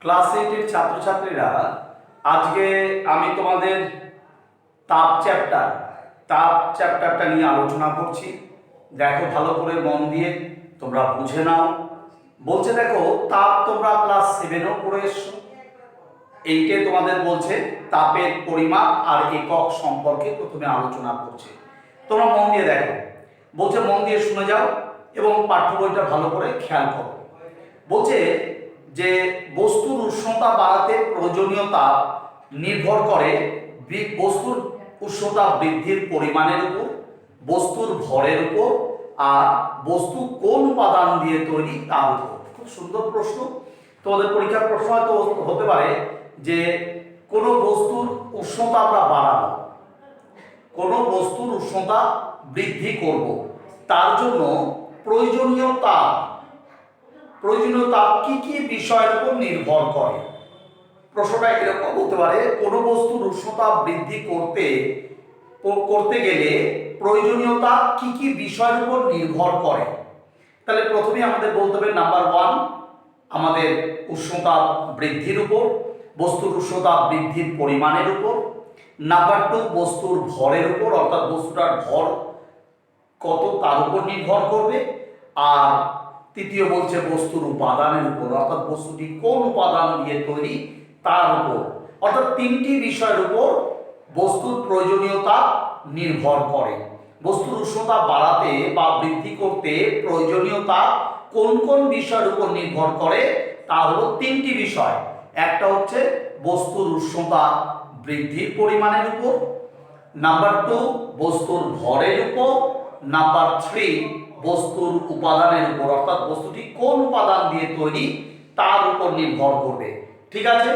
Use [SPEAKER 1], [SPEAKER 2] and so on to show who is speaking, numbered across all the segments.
[SPEAKER 1] Class 8 এর ছাত্রছাত্রীরা, আজকে আমি তোমাদের তাপ চ্যাপ্টারটা নিয়ে আলোচনা করছি। দেখো ভালো করে মন দিয়ে তোমরা বুঝে নাও। বলছে দেখো, তাপ তোমরা ক্লাস 7এও পড়ে এসছো। 8-এ তোমাদের বলছে তাপের পরিমাপ আর একক সম্পর্কে প্রথমে আলোচনা করছে। তোমরা মন দিয়ে দেখো, বলছে মন দিয়ে শুনে যাও এবং পাঠ্য বইটা ভালো করে খেয়াল করো। বলছে যে বস্তুর উষ্ণতা বাড়াতে প্রয়োজনীয় তাপ নির্ভর করে বস্তুর উষ্ণতা বৃদ্ধির পরিমাণের উপর, বস্তুর ভরের উপর, আর বস্তু কোন উপাদান দিয়ে তৈরি তার উপর। খুব সুন্দর প্রশ্ন। তোমাদের পরীক্ষার প্রশ্ন হয়তো হতে পারে যে কোনো বস্তুর উষ্ণতা আমরা বাড়াবো, কোনো বস্তুর উষ্ণতা বৃদ্ধি করব, তার জন্য প্রয়োজনীয় তাপ কি কি বিষয়ের উপর নির্ভর করে। প্রশ্নটা এরকম হতে পারে, কোনো বস্তুর উষ্ণতা বৃদ্ধি করতে গেলে প্রয়োজনীয়তা কি কি বিষয়ের উপর নির্ভর করে। তাহলে প্রথমেই আমাদের বলতে হবে নাম্বার 1 আমাদের উষ্ণতা বৃদ্ধির উপর, বস্তুর উষ্ণতা বৃদ্ধির পরিমাণের উপর। নাম্বার 2 বস্তুর ভরের উপর, অর্থাৎ বস্তুটার ভর কত তার উপর নির্ভর করবে। আর তৃতীয় বলছে বস্তুর উপাদানের উপর, অর্থাৎ বস্তুটি কোন উপাদান দিয়ে তৈরি তার উপর। অর্থাৎ তিনটি বিষয়ের উপর বস্তুর প্রয়োজনীয়তা নির্ভর করে। বস্তুর উষ্ণতা বাড়াতে বা বৃদ্ধি করতে প্রয়োজনীয়তা কোন কোন বিষয়ের উপর নির্ভর করে, তা হলো তিনটি বিষয়। একটা হচ্ছে বস্তুর উষ্ণতা বৃদ্ধির পরিমাণের উপর, নাম্বার 2 বস্তুর ভরের উপর, নাম্বার 3 বস্তুর উপাদানের উপর, অর্থাৎ বস্তুটি কোন উপাদান দিয়ে তৈরি তার উপর নির্ভর করবে। ঠিক আছে,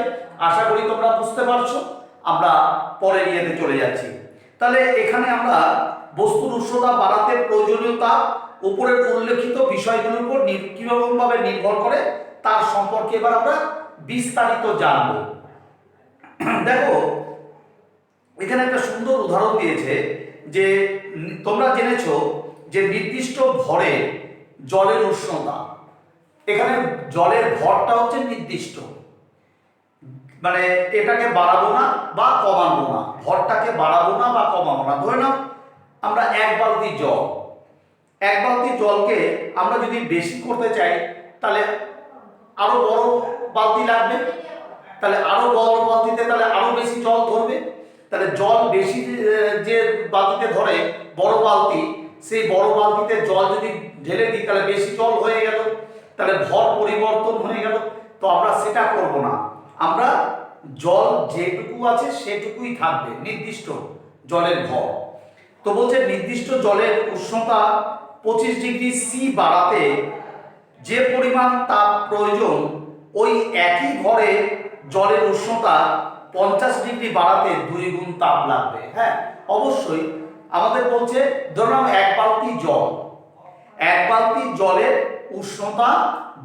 [SPEAKER 1] আশা করি তোমরা বুঝতে পারছো। আমরা পরের ইয়েতে চলে যাচ্ছি। তাহলে এখানে আমরা বস্তুর উষ্ণতা বাড়াতে প্রয়োজনীয়তা উপরের উল্লেখিত বিষয়গুলোর উপর কিরকমভাবে নির্ভর করে তার সম্পর্কে এবার আমরা বিস্তারিত জানব। দেখো এখানে একটা সুন্দর উদাহরণ দিয়েছে যে তোমরা জেনেছো যে নির্দিষ্ট ভরে জলের উষ্ণতা, এখানে জলের ভরটা হচ্ছে নির্দিষ্ট, মানে এটাকে বাড়াবো না বা কমাবো না, ভরটাকে বাড়াবো না বা কমাবো না। ধরে নাও আমরা এক বালতি জলকে আমরা যদি বেশি করতে চাই তাহলে আরো বড় বালতি লাগবে, তাহলে আরো বড় বালতিতে তাহলে আরো বেশি জল ধরবে। তাহলে জল বেশি যে বালতিতে ধরে বড় বালতি, সেই বড় বালতিতে জল যদি ঢেলে দিই তাহলে বেশি জল হয়ে গেল, তাহলে ভর পরিবর্তন হয়ে গেল। তো আমরা সেটা করব না, আমরা জল যেটুকু আছে সেটুকুই থাকবে, নির্দিষ্ট জলের ভর। তো বলছে নির্দিষ্ট জলের উষ্ণতা 25 ডিগ্রি সি বাড়াতে যে পরিমাণ তাপ প্রয়োজন, ওই একই ভরে জলের উষ্ণতা 50 ডিগ্রি বাড়াতে 2 গুণ তাপ লাগবে। হ্যাঁ, অবশ্যই আমাদের বলছে ধরুন এক বালতি জলের উষ্ণতা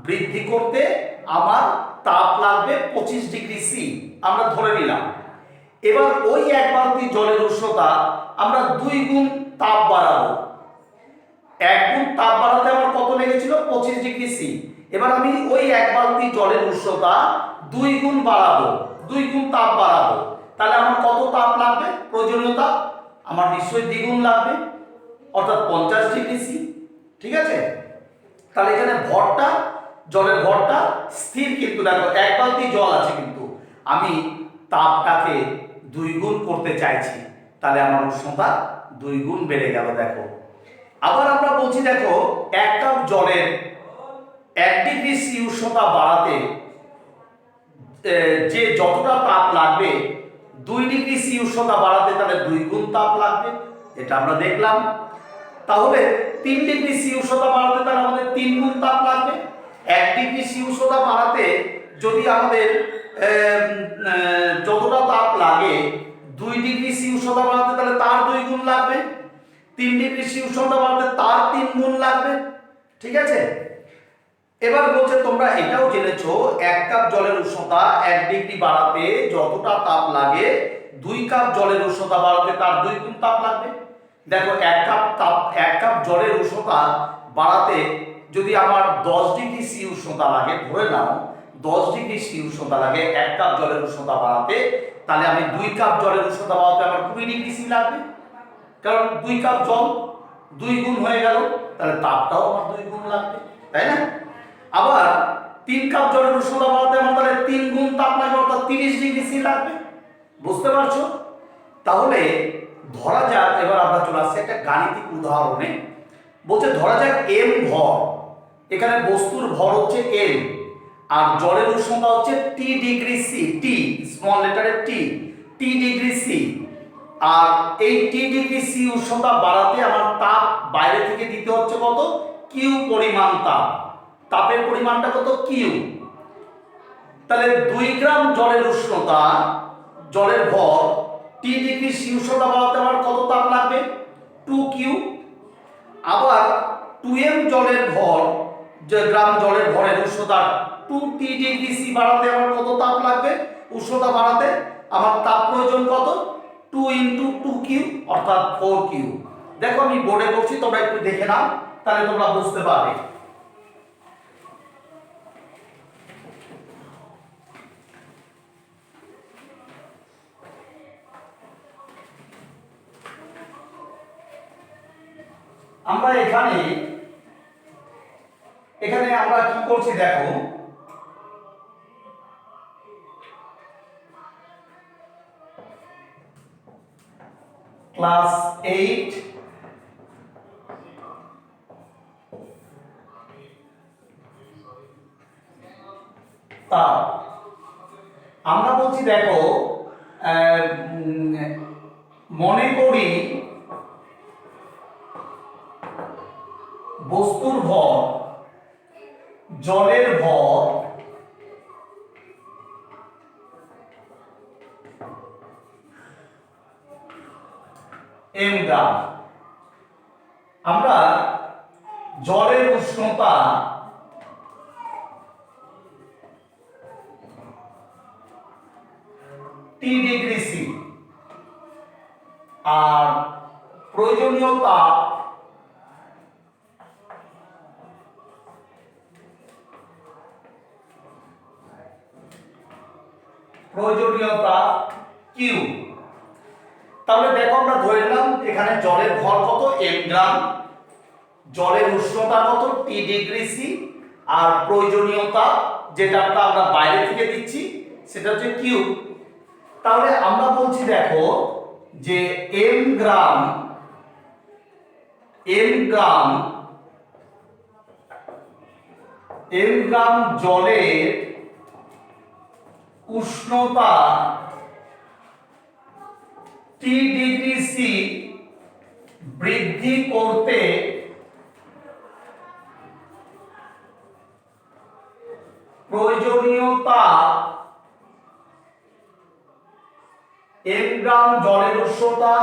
[SPEAKER 1] বৃদ্ধি করতে আমার তাপ লাগবে 25 ডিগ্রি সি, আমরা ধরে নিলাম। এবার ওই এক বালতি জলের উষ্ণতা আমরা 2 গুণ তাপ বাড়াবো। 1 গুণ তাপ বাড়াতে আমার কত লেগেছিল? 25 ডিগ্রি সি। এবার আমি ওই এক বালতি জলের উষ্ণতা 2 গুণ বাড়াবো, 2 গুণ তাপ বাড়াবো, তাহলে আমার কত তাপ লাগবে? প্রয়োজনীয়তা আমার নিশ্চয়ই দ্বিগুণ লাগবে, অর্থাৎ 50 ডিগ্রি সি। ঠিক আছে, তাহলে এখানে ভরটা, জলের ভরটা স্থির, কিন্তু দেখো এক বালতি জল আছে কিন্তু আমি তাপটাকে 2 গুণ করতে চাইছি, তাহলে আমার উষ্ণতা 2 গুণ বেড়ে গেল। দেখো আবার আমরা বলছি, দেখো 1 কাপ জলের 1 ডিগ্রি সি উষ্ণতা বাড়াতে যে যতটা তাপ লাগবে 2 ডিগ্রি সি উষ্ণতা বাড়াতে তাহলে 2 গুণ তাপ লাগবে, এটা আমরা দেখলাম। তাহলে 3 ডিগ্রি সি উষ্ণতা বাড়াতে তাহলে আমাদের 3 গুণ তাপ লাগবে। 1 ডিগ্রি সি উষ্ণতা বাড়াতে যদি আমাদের যতটা তাপ লাগে 2 ডিগ্রি সি উষ্ণতা বাড়াতে তাহলে তার 2 গুণ লাগবে, 3 ডিগ্রি সি উষ্ণতা বাড়াতে তার 3 গুণ লাগবে। ঠিক আছে, এবার বলছে তোমরা এটাও জেনেছো 1 কাপ জলের উষ্ণতা 1 ডিগ্রি বাড়াতে যতটা তাপ লাগে 2 কাপ জলের উষ্ণতা বাড়াতে তার 2 গুণ তাপ লাগবে। দেখো 1 কাপ জলের উষ্ণতা বাড়াতে যদি আমার 10 ডিগ্রি সি উষ্ণতা লাগে, ধরে নাও 10 ডিগ্রি সি উষ্ণতা লাগে 1 কাপ জলের উষ্ণতা বাড়াতে, তাহলে আমি 2 কাপ জলের উষ্ণতা বাড়াতে আমার 20 ডিগ্রি সি লাগবে, কারণ 2 কাপ জল 2 গুণ হয়ে গেল, তাহলে তাপটাও আমার 2 গুণ লাগবে, তাই না? আবার 3 কাপ জলের উষ্ণতা বাড়াতে আমার তাহলে 3 গুণ তাপ লাগবে, অর্থাৎ 30 ডিগ্রি সি লাগবে। বুঝতে পারছো? তাহলে ধরা যাক, এবার আমরা চলে আসছি একটা গাণিতিক উদাহরণে। বলছে ধরা যাক m ভর, এখানে বস্তুর ভর হচ্ছে m, আর জলের উষ্ণতা হচ্ছে T degree C, T small লেটারে টি, টি ডিগ্রি সি। আর এই টি ডিগ্রি সি উষ্ণতা বাড়াতে আমার তাপ বাইরে থেকে দিতে হচ্ছে কত? কিউ পরিমাণ তাপ। তাপের পরিমাণটা কত? কিউ। তাহলে 2 গ্রাম জলের উষ্ণতা, জলের ভর টি ডিগ্রি সি উষ্ণতা বাড়াতে আমার কত তাপ লাগবে? 2 কিউ। আবার 2m জলের ভর, যে গ্রাম জলের ভরের উষ্ণতা 2 টি ডিগ্রি সি বাড়াতে আমার কত তাপ লাগবে? উষ্ণতা বাড়াতে আমার তাপ প্রয়োজন কত? 2 ইনটু 2 কিউ, অর্থাৎ 4 কিউ। দেখো আমি বোর্ডে করছি, তোমরা একটু দেখে নাও, তাহলে তোমরা বুঝতে পারবে। আমরা এখানে আমরা কি করছি দেখো, ক্লাস 8 তাপ। আমরা বলছি দেখো, মনে করি বস্তুর ভর, জলের ভর m গ্রাম। আমরা জলের উষ্ণতা টি ডিগ্রি সি, আর প্রয়োজনীয় তাপ কিউ। তাহলে দেখো আমরা ধরে নিলাম এখানে জলের ভর কত? m গ্রাম, জলের উষ্ণতা কত? টি ডিগ্রি সি, আর প্রয়োজনীয় তাপ যেটা আমরা বাইরে থেকে দিচ্ছি সেটা হচ্ছে কিউ। তাহলে আমরা বলছি দেখো যে m গ্রাম জলের উষ্ণতা টি ডিগ্রি সি বৃদ্ধি করতে প্রয়োজনীয় তাপ, m গ্রাম জলের উষ্ণতা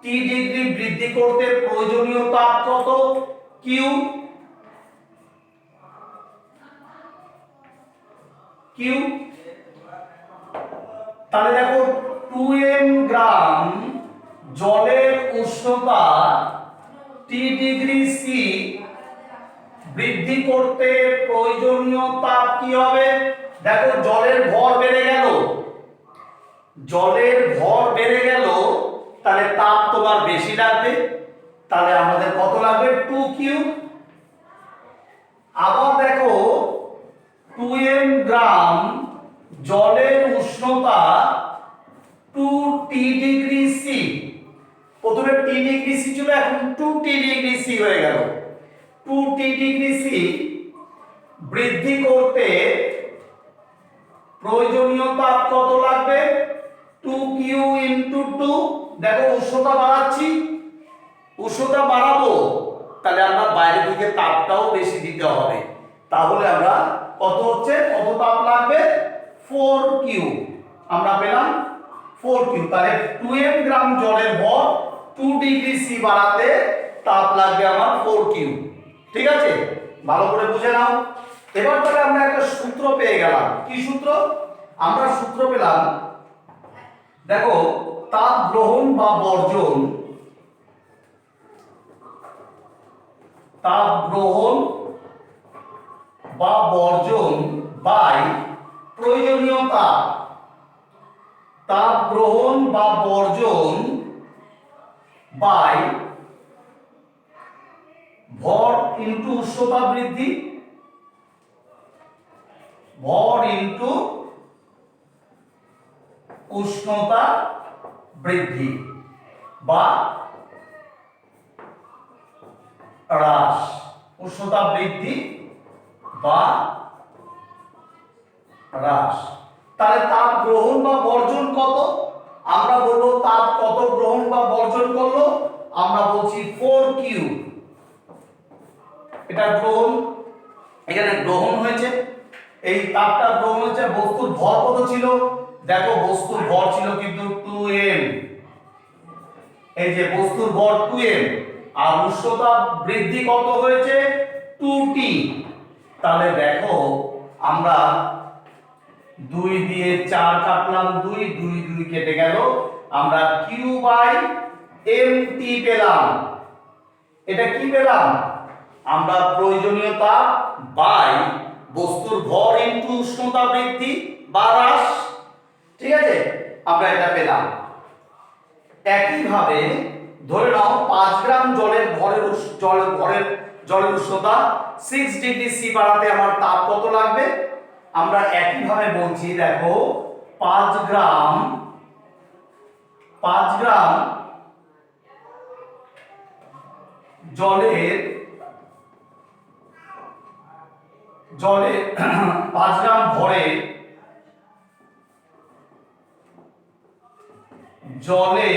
[SPEAKER 1] টি ডিগ্রি বৃদ্ধি করতে প্রয়োজনীয় তাপ কত? কিউ। তাহলে দেখো 2m গ্রাম জলের উষ্ণতা টি ডিগ্রি সি বৃদ্ধি করতে প্রয়োজনীয় তাপ কি হবে? দেখো জলের ভর বেড়ে গেল, তাহলে তাপ তোমার বেশি লাগবে, তাহলে আমাদের কত লাগবে? 2 কিউ। আবার দেখো 2m গ্রাম জলের উষ্ণতা 2 টি ডিগ্রি সি, প্রথমে টি ডিগ্রি সি ছিল, এখন 2 টি ডিগ্রি সি হয়ে গেল। 2 টি ডিগ্রি সি বৃদ্ধি করতে প্রয়োজনীয় তাপ কত লাগবে? 2 কিউ ইনটু 2। দেখো উষ্ণতা বাড়াচ্ছি, উষ্ণতা বাড়াবো, তাহলে আমরা বাইরে থেকে তাপটাও বেশি দিতে হবে, তাহলে আমরা কত তাপ লাগবে? 4 কিউ। আমরা পেলাম 4 কিউ। তাহলে 2m গ্রাম জলের ভর 2 ডিগ্রি সি বাড়াতে তাপ লাগবে আমার 4 কিউ। ঠিক আছে, ভালো করে বুঝে নাও। এবার তাহলে আমরা একটা সূত্র পেয়ে গেলাম। কি সূত্র? আমরা সূত্র পেলাম, দেখো তাপ গ্রহণ বা বর্জন, বাই প্রয়োজনীয় তাপ গ্রহণ বা বর্জন বাই ভর ইনটু উষ্ণতা বৃদ্ধি, ভর ইনটু উষ্ণতা বৃদ্ধি বা হ্রাস, উষ্ণতা বৃদ্ধি বা হ্রাস। তাহলে তাপ গ্রহণ বা বর্জন কত? আমরা বলবো তাপ কত গ্রহণ বা বর্জন করলো? আমরা বলছি 4Q। এটা গ্রহণ, এখানে গ্রহণ হয়েছে, এই তাপটা গ্রহণ হয়েছে। বস্তুর ভর কত ছিল? দেখো বস্তুর ভর ছিল কিন্তু 2m, এই যে বস্তুর ভর 2m, আর উষ্ণতা বৃদ্ধি কত হয়েছে? 2T। তাহলে দেখো আমরা 2 দিয়ে 4 কাটলাম, 2 2 2 কেটে গেল, আমরা Q/mt পেলাম। এটা কি পেলাম? আমরা প্রয়োজনীয় তাপ বাই বস্তুর ভর ইনটু উষ্ণতা বৃদ্ধি বা হ্রাস, ঠিক আছে, আমরা এটা পেলাম। একইভাবে ধরে নাও 5 গ্রাম জলের জলের উষ্ণতা 6 ডিগ্রি সি বাড়াতে আমার তাপ কত লাগবে? আমরা একইভাবে বলছি, দেখো 5 গ্রাম জলের 5 গ্রাম ভরে জলে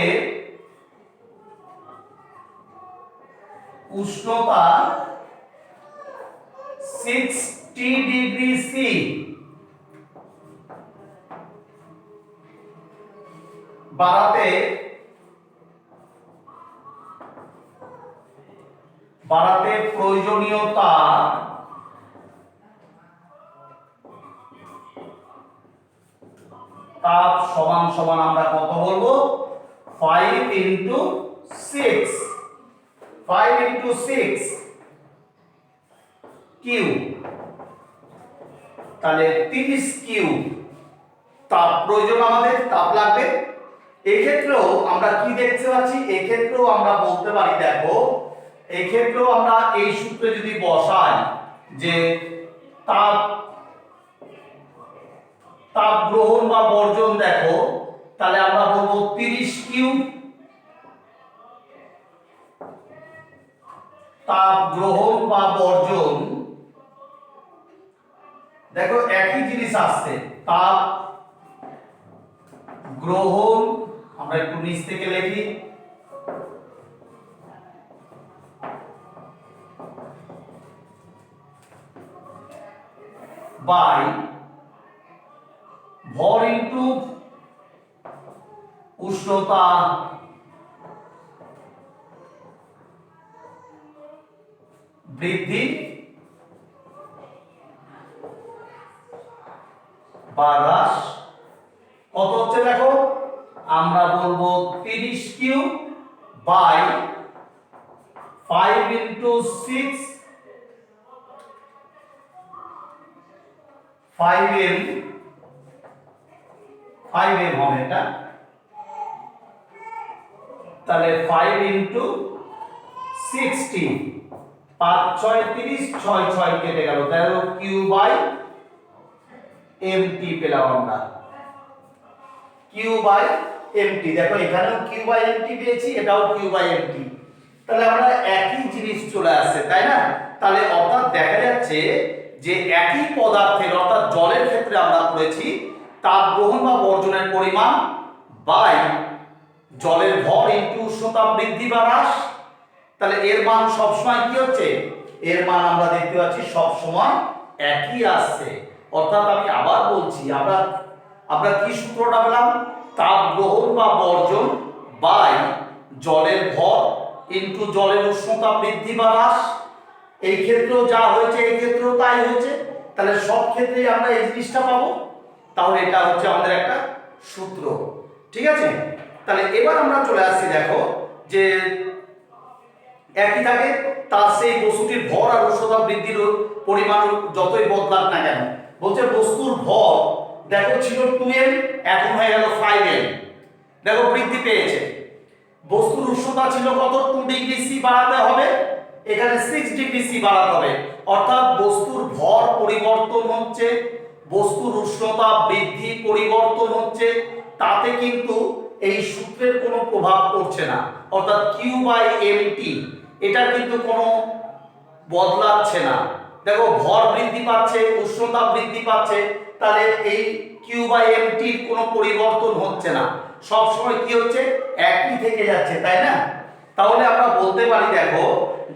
[SPEAKER 1] উষ্ণতা 60 ডিগ্রি সি বাড়াতে প্রয়োজনীয় তাপ সমান সমান আমরা কত বলবো? 5 into 6 কিউ, তাহলে 30 কিউ তাপ প্রয়োজন, আমাদের তাপ লাগবে। এই ক্ষেত্রেও আমরা কি দেখতে পাচ্ছি? এই ক্ষেত্রেও আমরা বলতে পারি, দেখো এই ক্ষেত্রেও আমরা এই সূত্রে যদি বসাই যে তাপ গ্রহণ বা বর্জন, দেখো তাহলে আমরা বলবো 30 কিউ তাপ গ্রহণ বা বর্জন। দেখো একই জিনিস আসছে, তাপ গ্রহণ, আমরা একটু নিচ থেকে লিখি, বাই ভর ইনটু উষ্ণতা বৃদ্ধি বা হ্রাস কত হচ্ছে? দেখো আমরা বলবো 30 কিউ বাই 5 into 6 5m হবে এটা, তাহলে 5 into 60, 5 6 30, 6 6 কেটে গেল, তাহলে Q/mt পেলাম আমরা, Q/mt। দেখো এখানেও Q/mt পেয়েছি, এটাও Q/mt, তাহলে আমরা একই জিনিস চলে আসছে, তাই না? তাহলে অর্থাৎ দেখা যাচ্ছে যে একই পদার্থের, অর্থাৎ জলের ক্ষেত্রে আমরা করেছি তাপ গ্রহণ বা বর্জনের পরিমাণ বাই জলের ভর ইনটু উষ্ণতা বৃদ্ধি বা হ্রাস। তাহলে এর মান সবসময় কি হচ্ছে? এর মান আমরা দেখতে পাচ্ছি সবসময় একই আসছে। অর্থাৎ আমি আবার বলছি, আমরা কি সূত্রটা পেলাম? তাপ গ্রহণ বা বর্জন বাই জলের ভর ইনটু জলের উষ্ণতা বৃদ্ধি বা হ্রাস। এই ক্ষেত্রেও যা হয়েছে এই ক্ষেত্রেও তাই হয়েছে, তাহলে সব ক্ষেত্রেই আমরা এই জিনিসটা পাবো। তাহলে এটা হচ্ছে আমাদের একটা সূত্র, ঠিক আছে? তাহলে এবার আমরা চলে আসছি, দেখো যে একই থাকে তার সেই বস্তুটির ভর আর উষ্ণতা বৃদ্ধির পরিমাণ যতই বদলাক না কেন, বলছে বস্তুর ভর দেখো ছিল 2m, এখন হয়ে গেল 5m। দেখো বৃদ্ধি পেয়েছে। বস্তুর উষ্ণতা ছিল কত? 2 ডিগ্রি সি বাড়াতে হবে, এখানে 6 ডিগ্রি সি বাড়াতে হবে, অর্থাৎ বস্তুর ভর পরিবর্তন হচ্ছে, বস্তুর উষ্ণতা বৃদ্ধি পরিবর্তন হচ্ছে, তাতে কিন্তু এই সূত্রের কোনো প্রভাব পড়ছে না, অর্থাৎ Q/mt এটা কিন্তু কোনো বদলাচ্ছে না। দেখো ভর বৃদ্ধি পাচ্ছে, উষ্ণতা বৃদ্ধি পাচ্ছে, তাহলে এই Q/mt এর কোনো পরিবর্তন হচ্ছে না, সব সময় কি হচ্ছে? একই থেকে যাচ্ছে, তাই না? তাহলে আমরা বলতে পারি, দেখো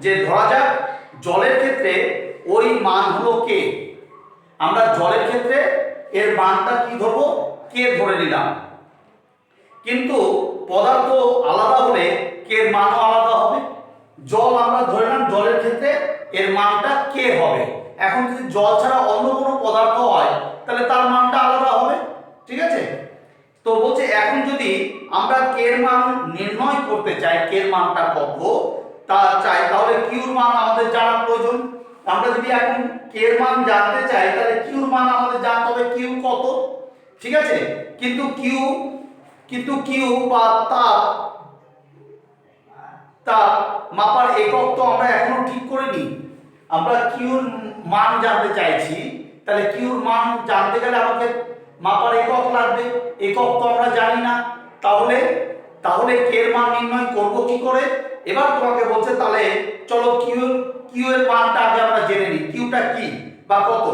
[SPEAKER 1] যে ধরা যাক জলের ক্ষেত্রে ওই মান হলো k, আমরা জলের ক্ষেত্রে এর মানটা কি ধরবো? k ধরে নিলাম, কিন্তু পদার্থ আলাদা হলে k এর মানও আলাদা হবে। জল আমরা ধরে নিলাম, জলের ক্ষেত্রে এর মানটা k হবে। এখন যদি জল ছাড়া অন্য কোনো পদার্থ হয় তাহলে তার মানটা আলাদা হবে, ঠিক আছে? তো বলছে এখন যদি আমরা k এর মান নির্ণয় করতে চাই, k এর মানটা কত তা চাই, তাহলে q এর মান আমাদের জানা প্রয়োজন। আমরা যদি এখন k এর মান জানতে চাই তাহলে q এর মান আমাদের জানতে হবে q কত, ঠিক আছে? কিন্তু q বা তাপ মাপার একক তো আমরা এখনো ঠিক করিনি। আমরা q এর মান জানতে চাইছি, তাহলে q এর মান জানতে গেলে আমাকে মাপার একক লাগবে, একক তো আমরা জানি না। তাহলে k এর মান নির্ণয় করব কি করে? এবার তোমাকে বলছে তাহলে চলো q এর মানটা আগে আমরা জেনে নিই, qটা কি বা কত।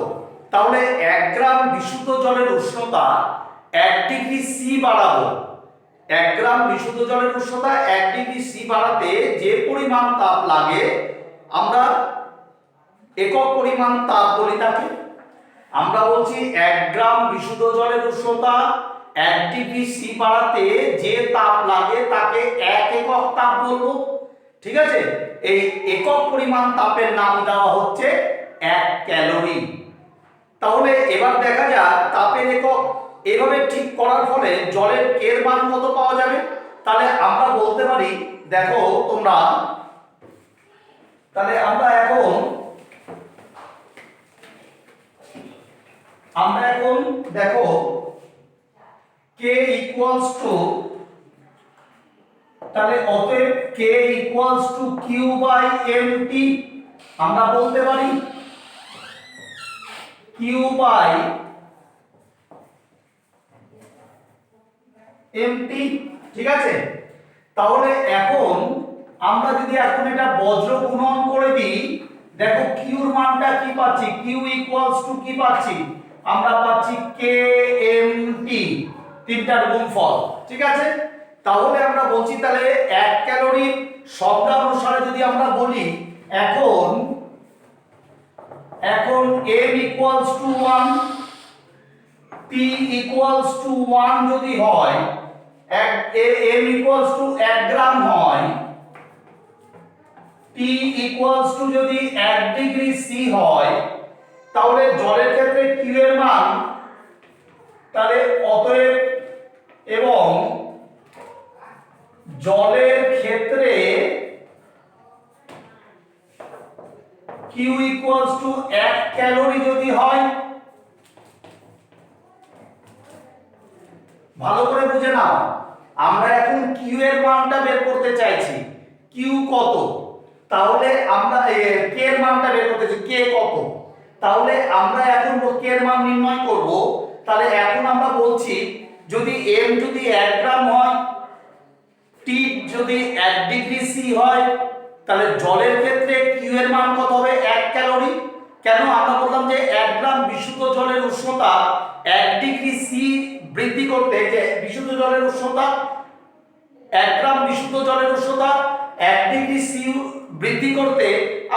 [SPEAKER 1] তাহলে 1 গ্রাম বিশুদ্ধ জলের উষ্ণতা 1 ডিগ্রি সি বাড়াবো, 1 গ্রাম বিশুদ্ধ জলের উষ্ণতা 1 ডিগ্রি সি বাড়াতে যে পরিমাণ তাপ লাগে আমরা একক পরিমাণ তাপ বলি তাকে। আমরা বলছি 1 গ্রাম বিশুদ্ধ জলের উষ্ণতা 1 ডিগ্রি সি বাড়াতে যে তাপ লাগে তাকে 1 একক তাপ বলবো, ঠিক আছে? এই একক পরিমাণ তাপের নাম দেওয়া হচ্ছে 1 ক্যালোরি। তাহলে এবার দেখা যাক তাপের একক এভাবে ঠিক করার ফলে জলের k এর মান কত পাওয়া যাবে। তাহলে আমরা বলতে পারি, দেখো তোমরা, তাহলে আমরা এখন দেখো k ইকুয়ালস টু, তাহলে অতএব k ইকুয়ালস টু Q/mt, আমরা বলতে পারি Q/mt, ঠিক আছে? তাহলে এখন আমরা যদি এখন এটা বজ্র গুণন করে দিই, দেখো q এর মানটা কি পাচ্ছি? q ইকুয়ালস টু কি পাচ্ছি? আমরা পাচ্ছি kmt, তিনটার গুণফল, ঠিক আছে? তাহলে আমরা বলছি তাহলে 1 ক্যালোরি সংজ্ঞা অনুসারে যদি আমরা বলি, এখন m equals to 1, p equals to 1 যদি হয়, m ইকুয়ালস টু 1 গ্রাম হয়, t ইকুয়ালস টু যদি 1 ডিগ্রি সি হয়, তাহলে জলের ক্ষেত্রে q এর মান, তাহলে অতএব এবং জলের ক্ষেত্রে q ইকুয়ালস টু 1 ক্যালোরি যদি হয়, ভালো করে বুঝে নাও, আমরা এখন q এর মানটা বের করতে চাইছি, q কত, তাহলে আমরা k এর মানটা বের করতে চাই, k কত, তাহলে আমরা এখন k এর মান নির্ণয় করব। তাহলে এখন আমরা বলছি যদি m যদি 1 গ্রাম হয়, t যদি 1 ডিগ্রি সি হয়, তাহলে জলের ক্ষেত্রে q এর মান কত হবে? 1 ক্যালোরি। কেন? আমরা বললাম যে 1 গ্রাম বিশুদ্ধ জলের উষ্ণতা 1 ডিগ্রি সি বৃদ্ধি করতে, যে বিশুদ্ধ জলের উষ্ণতা 1 গ্রাম বিশুদ্ধ জলের উষ্ণতা 1 ডিগ্রি সি বৃদ্ধি করতে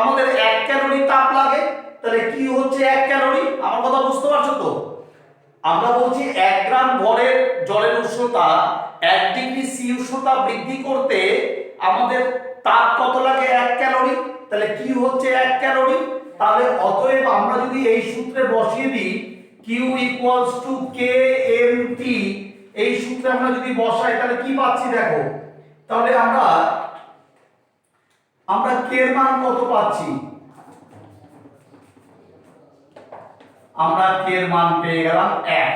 [SPEAKER 1] আমাদের 1 ক্যালোরি তাপ লাগে। তাহলে কি হচ্ছে 1 ক্যালোরি? আমার কথা বুঝতে পারছো তো? আমরা বলছি 1 গ্রাম ভরের জলের উষ্ণতা 1 ডিগ্রি সি উষ্ণতা বৃদ্ধি করতে আমাদের তাপ কত লাগে? 1 ক্যালোরি। তাহলে কি হচ্ছে 1 ক্যালোরি? তাহলে অতএব আমরা যদি এই সূত্রে বসিয়ে দিই Q ইকুয়ালস টু kmt, এই সূত্রে আমরা যদি বসাই তাহলে কি পাচ্ছি দেখো, তাহলে আমরা k এর মান কত পাচ্ছি? আমরা k এর মান পেয়ে গেলাম 1।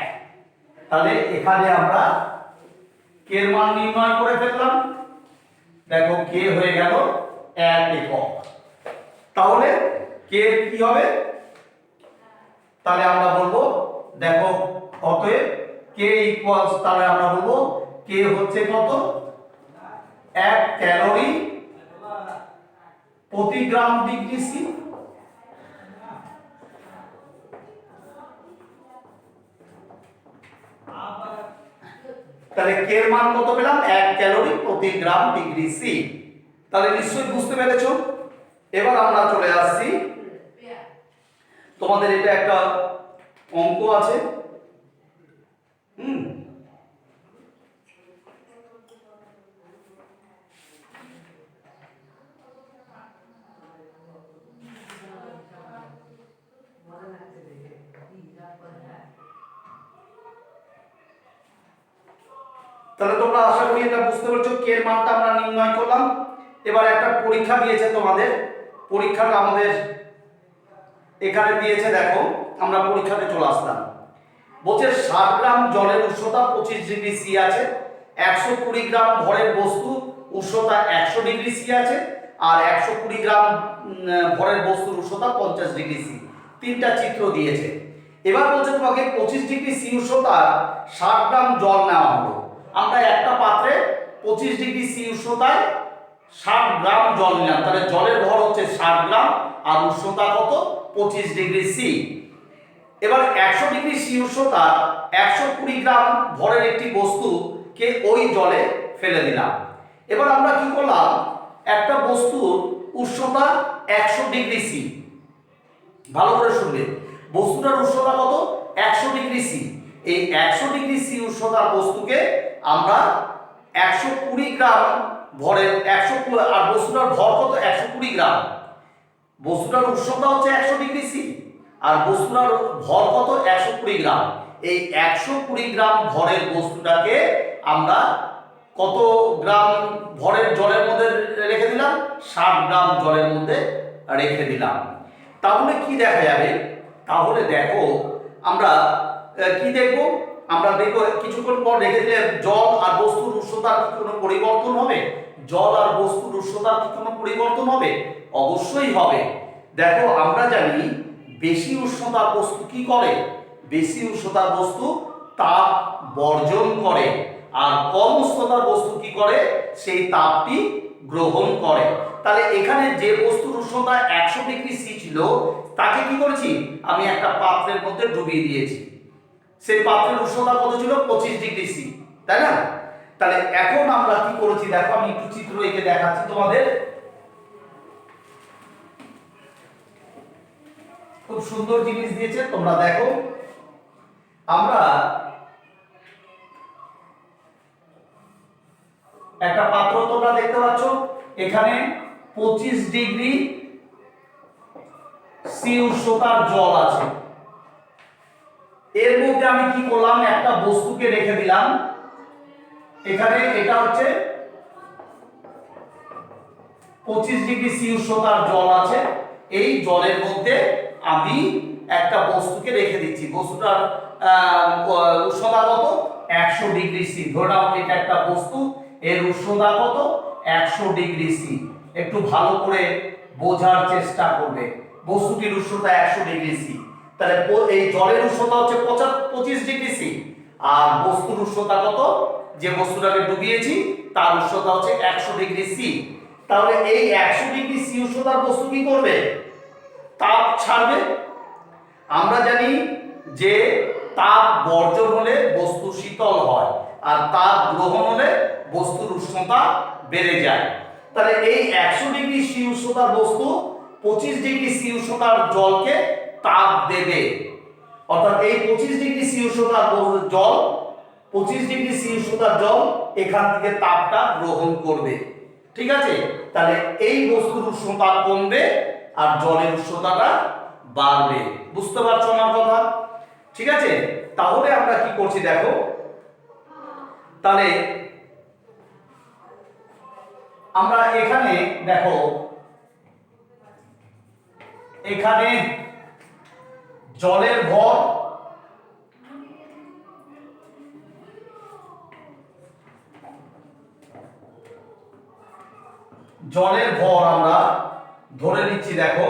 [SPEAKER 1] তাহলে এখানে আমরা কে এর মান নির্ণয় করে ফেললাম। দেখো কে হয়ে গেল 1 একক। তাহলে কে কি হবে, তাহলে আমরা বলবো দেখো অতএব কে ইকুয়ালস, তাহলে আমরা বলবো কে হচ্ছে কত 1 ক্যালোরি প্রতি গ্রাম ডিগ্রি সি। তাহলে কে এর মান কত পেলাম 1 ক্যালোরি প্রতি গ্রাম ডিগ্রি সি। তাহলে নিশ্চয়ই বুঝতে পেরেছো। এবার আমরা চলে আসছি, তোমাদের এটা একটা অঙ্ক আছে। তাহলে তোমরা আশা করি এটা বুঝতে পারছো, কে এর মানটা আমরা নির্ণয় করলাম। এবার একটা পরীক্ষা দিয়েছে তোমাদের, পরীক্ষাটা আমাদের এখানে দিয়েছে, দেখো আমরা পরীক্ষাতে চলে আসলাম। বলছে 60 গ্রাম জলের উষ্ণতা 25 ডিগ্রি সি আছে, 120 গ্রাম ভরের বস্তু উষ্ণতা 100 ডিগ্রি সি আছে, আর 120 গ্রাম ভরের বস্তুর উষ্ণতা 50 ডিগ্রি সি। তিনটা চিত্র দিয়েছে। এবার বলছে তোমাকে 25 ডিগ্রি সি উষ্ণতার 60 গ্রাম জল নেওয়া হলো। আমরা একটা পাত্রে 25 ডিগ্রি সি উষ্ণতায় 60 গ্রাম জল নিলাম, তাহলে জলের ভর হচ্ছে 60 গ্রাম আর উষ্ণতা কত 25 ডিগ্রি সি। এবার 100 ডিগ্রি সি উষ্ণতা 120 গ্রাম ভরের একটি বস্তুকে ওই জলে ফেলে দিলাম। এবার আমরা কি করলাম, একটা বস্তুর উষ্ণতা 100 ডিগ্রি সি, ভালো করে শুনবে, বস্তুটার উষ্ণতা কত 100 ডিগ্রি সি। এই 100 ডিগ্রি সি উষ্ণতার বস্তুকে আমরা 120 গ্রাম ভরের 100 আর বস্তুটার ভর কত 120 গ্রাম, বস্তুটার উষ্ণতা হচ্ছে 100 ডিগ্রি সি আর বস্তুটার ভর কত 120 গ্রাম। এই 120 গ্রাম ভরের বস্তুটাকে আমরা কত গ্রাম ভরের জলের মধ্যে রেখে দিলাম, 60 গ্রাম জলের মধ্যে রেখে দিলাম। তাহলে কি দেখা যাবে, তাহলে দেখো আমরা কি দেখব, আমরা দেখো কিছুক্ষণ পর রেখে দিলে জল আর বস্তুর উষ্ণতার কি কোনো পরিবর্তন হবে, জল আর বস্তুর উষ্ণতার কি কোনো পরিবর্তন হবে, অবশ্যই হবে। দেখো আমরা জানি বেশি উষ্ণতার বস্তু কি করে, বেশি উষ্ণতার বস্তু তাপ বর্জন করে, আর কম উষ্ণতার বস্তু কি করে সেই তাপটি গ্রহণ করে। তাহলে এখানে যে বস্তুর উষ্ণতা 100 ডিগ্রি সি ছিল তাকে কি করেছি, আমি একটা পাত্রের মধ্যে ডুবিয়ে দিয়েছি, সেই পাত্রের উষ্ণতা কত ছিল 25 ডিগ্রি সি, তাই না। তাহলে এখন আমরা কি করেছি দেখো, আমি একটু চিত্র এঁকে দেখাচ্ছি তোমাদের, খুব সুন্দর জিনিস দিয়েছে তোমরা দেখো। আমরা একটা পাত্র তোমরা দেখতে পাচ্ছ, এখানে 25 ডিগ্রি সি উষ্ণতার জল আছে। এর মধ্যে আমি কি করলাম, একটা বস্তুকে রেখে দিলাম, এখানে এটা হচ্ছে 25 ডিগ্রি সি উষ্ণতার জল আছে। এই জলের মধ্যে আমি একটা বস্তুকে রেখে দিচ্ছি, বস্তুটার উষ্ণতা কত 100 ডিগ্রি সি। ধরলাম এটা একটা বস্তু, এর উষ্ণতা কত 100 ডিগ্রি সি। একটু ভালো করে বোঝার চেষ্টা করবে, বস্তুটির উষ্ণতা 100 ডিগ্রি সি, তাহলে এই জলের উষ্ণতা হচ্ছে 25 ডিগ্রি সি, আর বস্তুর উষ্ণতা কত, যে বস্তুটাকে ডুবিয়েছি তার উষ্ণতা হচ্ছে 100 ডিগ্রি সি। তাহলে এই 100 ডিগ্রি সি উষ্ণতার বস্তু কি করবে, তাপ ছাড়বে। আমরা জানি যে তাপ বর্জন হলে বস্তু শীতল হয় আর তাপ গ্রহণ হলে বস্তুর উষ্ণতা বেড়ে যায়। তাহলে এই 100 ডিগ্রি সি উষ্ণতার বস্তু 25 ডিগ্রি সি উষ্ণতার জলকে তাপ দেবে, অর্থাৎ এই 25 ডিগ্রি সি উষ্ণতার জল 25 ডিগ্রি সি উষ্ণতার জল এখান থেকে তাপটা গ্রহণ করবে, ঠিক আছে। তাহলে এই বস্তুর উষ্ণতা কমবে আর জলের উষ্ণতাটা বাড়বে, বুঝতে পারছো আমার কথা, ঠিক আছে। তাহলে আমরা কি করছি দেখো, তাহলে আমরা এখানে দেখো, এখানে জলের ভর জলের ভর আমরা ধরে নিচ্ছি, দেখো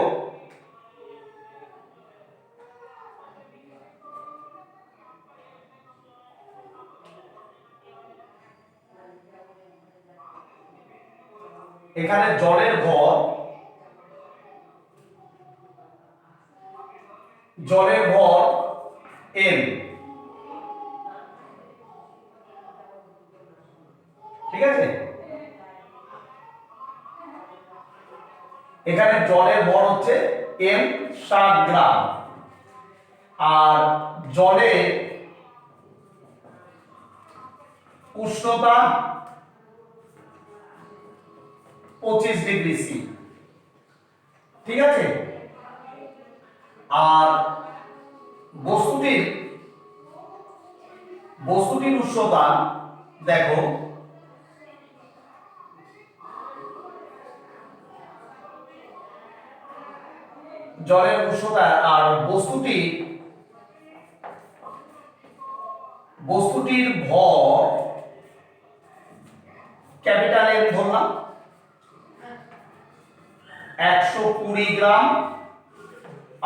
[SPEAKER 1] এখানে জলের ভর m, ঠিক আছে। এখানে জলের ভর হচ্ছে m 7 গ্রাম, আর জলের উষ্ণতা 25 ডিগ্রি সি, ঠিক আছে। আর বস্তুটির উষ্ণতা দেখো জলের উষ্ণতা, আর বস্তুটির ভর ক্যাপিটাল এম ধরলাম 120 গ্রাম,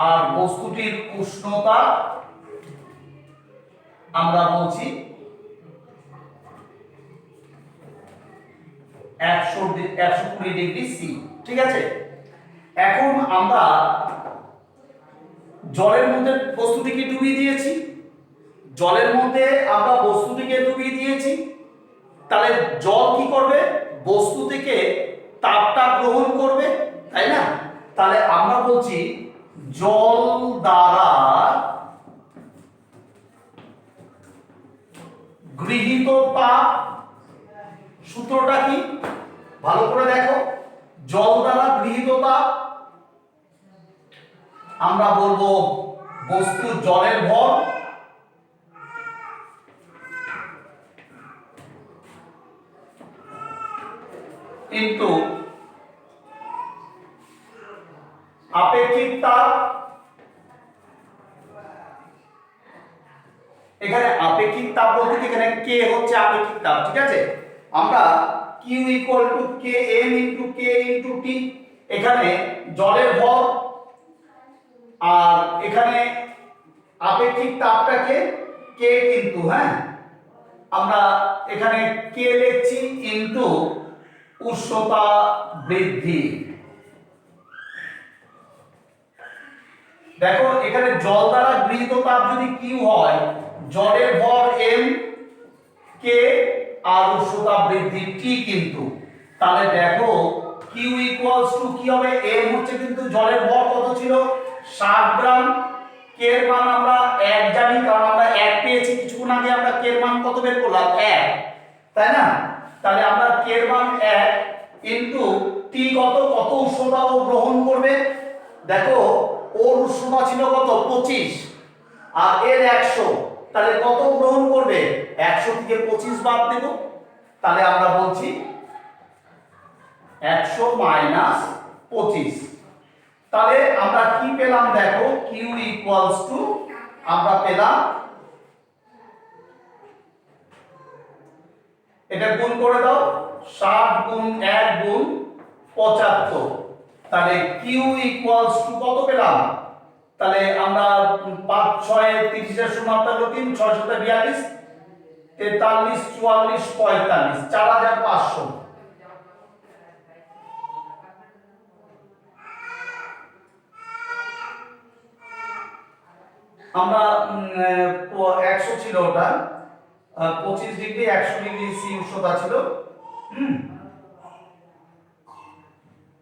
[SPEAKER 1] আর বস্তুটির উষ্ণতা আমরা বলছি 120 ডিগ্রি সি, ঠিক আছে। এখন আমরা জলের মধ্যে বস্তুটিকে ডুবিয়ে দিয়েছি, তাহলে জল কি করবে? বস্তু থেকে তাপটা গ্রহণ করবে, তাই না? তাহলে আমরা বলছি জল দ্বারা গৃহীত তাপ, সূত্রটা কি ভালো করে দেখো, জল দ্বারা গৃহীত তাপ আমরা বলবো বস্তু জলের ভর কিন্তু আপেক্ষিক তাপ, এখানে আপেক্ষিক তাপ বলতে এখানে কে হচ্ছে আপেক্ষিক তাপ, ঠিক আছে। আমরা Q equal to Km into K into T, এখানে জলের ভর আর এখানে আপেক্ষিক তাপটাকে K, কিন্তু হ্যাঁ আমরা এখানে K লিখছি ইনটু উষ্ণতা বৃদ্ধি। দেখো এখানে জল দ্বারা গৃহীত তাপ যদি Q হয়, জলের ভর m, K আর উষ্ণতা বৃদ্ধি T, কিন্তু তাহলে দেখো Q ইকুয়ালস টু কি হবে? m হচ্ছে কিন্তু জলের ভর কত ছিল? 7 গ্রাম। K এর মান আমরা 1 জানি, কারণ আমরা 1 পেয়েছি কিছুক্ষণ আগে, আমরা K এর মান কত বের করলাম? 1, তাই না? তাহলে আমরা K এর মান 1 ইনটু T কত উষ্ণতা ও গ্রহণ করবে। দেখো ওর উষ্ণতা ছিল কত? 25, আর এর 100, তাহলে কত গ্রহণ করবে? 100 থেকে 25 বাদ দেব, তাহলে আমরা বলছি 100 মাইনাস 25। তাহলে আমরা কি পেলাম? দেখো Q ইকুয়ালস টু আমরা পেলাম, এটা গুণ করে দাও, 60 গুণ 1 গুণ 75, তাহলে Q ইকুয়ালস টু কত পেলাম? তাহলে আমরা 5 6 30 এর সমান হলো 3, 6 7 42, 43 44 45, 4500। আমরা 100 ছিল ওটা, 25 ডিগ্রি 100 ডিগ্রি সি উষ্ণতা ছিল,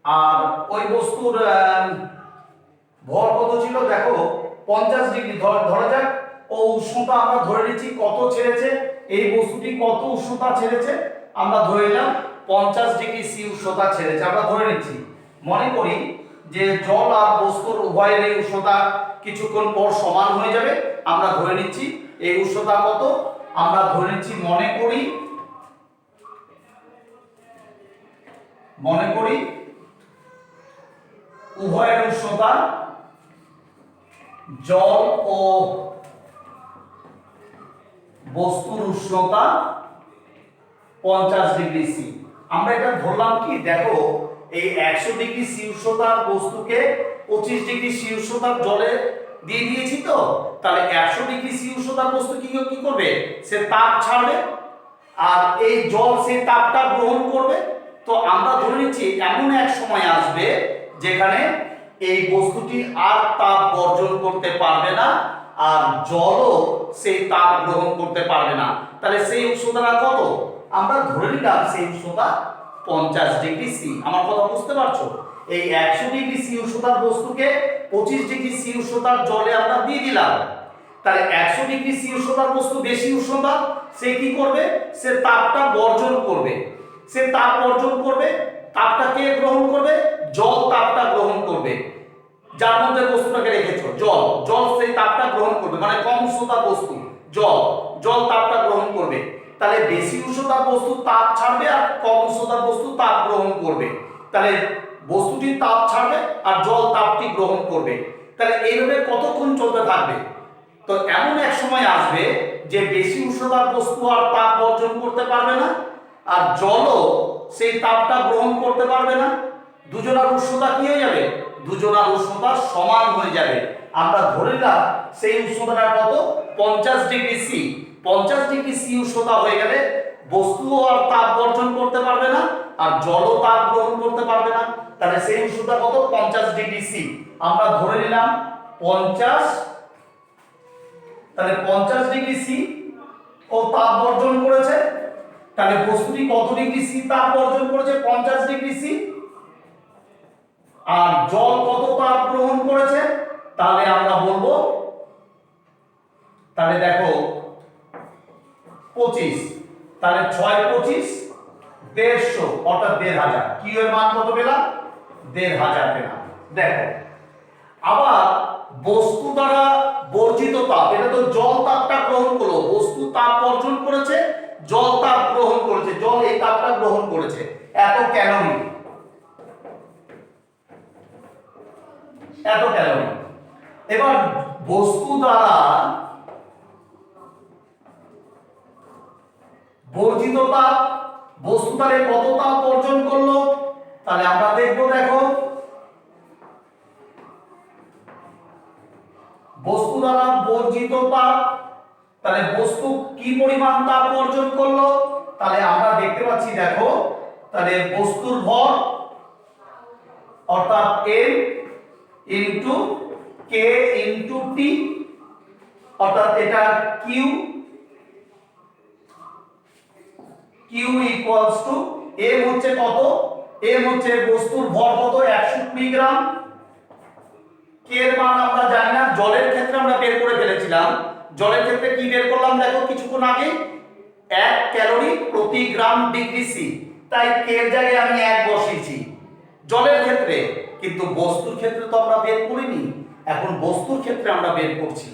[SPEAKER 1] আর ওই বস্তুর ভর কত ছিল? দেখো 50 ডিগ্রি ধরা যাক, ও উষ্ণতা আমরা ধরে নিচ্ছি কত ছেড়েছে, এই বস্তুটি কত উষ্ণতা ছেড়েছে, আমরা ধরে নিলাম 50 ডিগ্রি সি উষ্ণতা ছেড়েছে, আমরা ধরে নিচ্ছি। মনে করি যে জল আর বস্তুর উভয়ের এই উষ্ণতা কিছুক্ষণ পর সমান হয়ে যাবে, আমরা ধরে নিচ্ছি এই উষ্ণতা কত, আমরা ধরে নিচ্ছি মনে করি উভয়ের উষ্ণতা, জল ও বস্তুর উষ্ণতা 50 ডিগ্রি সি। আমরা এটা ধরলাম কি? দেখো এই 100 ডিগ্রি সি উষ্ণতার বস্তুকে 25 ডিগ্রি সি উষ্ণতার জলে দিয়ে দিয়েছি, তো তাহলে 100 ডিগ্রি সি উষ্ণতার বস্তু কি করবে, সে তাপ ছাড়বে আর এই জল সেই তাপটা গ্রহণ করবে। তো আমরা ধরে নিচ্ছি এমন এক সময় আসবে যেখানে এই বস্তুটি আর তাপ বর্জন করতে পারবে না আর জলও সেই তাপ গ্রহণ করতে পারবে না। তাহলে সেই উষ্ণতাটা কত, আমরা ধরে নিলাম সেই উষ্ণতা 50 ডিগ্রি সি। আমার কথা বুঝতে পারছো? এই 100 ডিগ্রি সি উষ্ণতার বস্তুকে 25 ডিগ্রি সি উষ্ণতার জলে আমরা দিয়ে দিলাম। তাহলে 100 ডিগ্রি সি উষ্ণতার বস্তু বেশি উষ্ণতা, সে কি করবে, সে তাপটা বর্জন করবে। সে তাপ বর্জন করবে, তাপটা কে গ্রহণ করবে, জল তাপটা গ্রহণ করবে। যার মধ্যে বস্তুটাকে রেখেছো জল, জল সেই তাপটা গ্রহণ করবে, মানে কম উষ্ণতার বস্তু জল, জল তাপটা গ্রহণ করবে। তাহলে বেশি উষ্ণতার বস্তু তাপ ছাড়বে আর কম উষ্ণতার বস্তু তাপ গ্রহণ করবে। তাহলে বস্তুটি তাপ ছাড়বে আর জল তাপটি গ্রহণ করবে। তাহলে এইভাবে কতক্ষণ চলতে থাকবে? তো এমন এক সময় আসবে যে বেশি উষ্ণতার বস্তু আর তাপ বর্জন করতে পারবে না আর জলও সেই তাপটা গ্রহণ করতে পারবে না। দুজনার উষ্ণতা কি হয়ে যাবে, দুজনার উষ্ণতা সমান হয়ে যাবে। আমরা ধরে নিলাম সেই উষ্ণতাটা কত, 50 ডিগ্রি সি। 50 ডিগ্রি সি উষ্ণতা হয়ে গেলে বস্তুও আর তাপ বর্জন করতে পারবে না আর জলও তাপ গ্রহণ করতে পারবে না। তাহলে সেই উষ্ণতা কত, 50 ডিগ্রি সি। আমরা ধরে নিলাম 50, তাহলে 50 ডিগ্রি সি ও তাপ বর্জন করেছে। তাহলে বস্তুটি কত ডিগ্রি সি তাপ বর্জন করেছে, 50 ডিগ্রি সি। আর জল কত তাপ গ্রহণ করেছে, তাহলে আমরা বলবো, তাহলে দেখো 25, তাহলে 6 25 150 অর্থাৎ 1500। কিউ এর মান কত পেলাম, 1500 পেলাম। দেখো আবার বস্তু দ্বারা বর্জিত তাপ, এটা তো জল তাপটা গ্রহণ করলো, বস্তু তাপ বর্জন করেছে, জল তাপ গ্রহণ করেছে, জল এই তাপটা গ্রহণ করেছে, এত ক্যালোরি, এত ক্যালোরি। এবার বস্তু দ্বারা বর্জিত তাপ, বস্তু তাহলে কত তাপ বর্জন করলো, তাহলে আমরা দেখবো, দেখো বস্তু দ্বারা বর্জিত তাপ, তাহলে বস্তু কি পরিমাণ তাপ বর্জন করলো, তাহলে আমরা দেখতে পাচ্ছি, দেখো তাহলে বস্তুর ভর অর্থাৎ m into k into t, অর্থাৎ এটা q ইকুয়ালস টু m হচ্ছে কত, m হচ্ছে বস্তুর ভর কত, 120 গ্রাম। k এর মান আমরা জানি না, জলের ক্ষেত্রে আমরা বের করে ফেলেছিলাম। জলের ক্ষেত্রে কি বের করলাম, দেখো কিছুক্ষণ আগে, 1 ক্যালোরি প্রতি গ্রাম ডিগ্রি সি, তাই k এর জায়গায় আমি 1 বসিয়েছি জলের ক্ষেত্রে। কিন্তু বস্তুর ক্ষেত্রে তো আমরা বের করিনি, এখন বস্তুর ক্ষেত্রে আমরা বের করছি,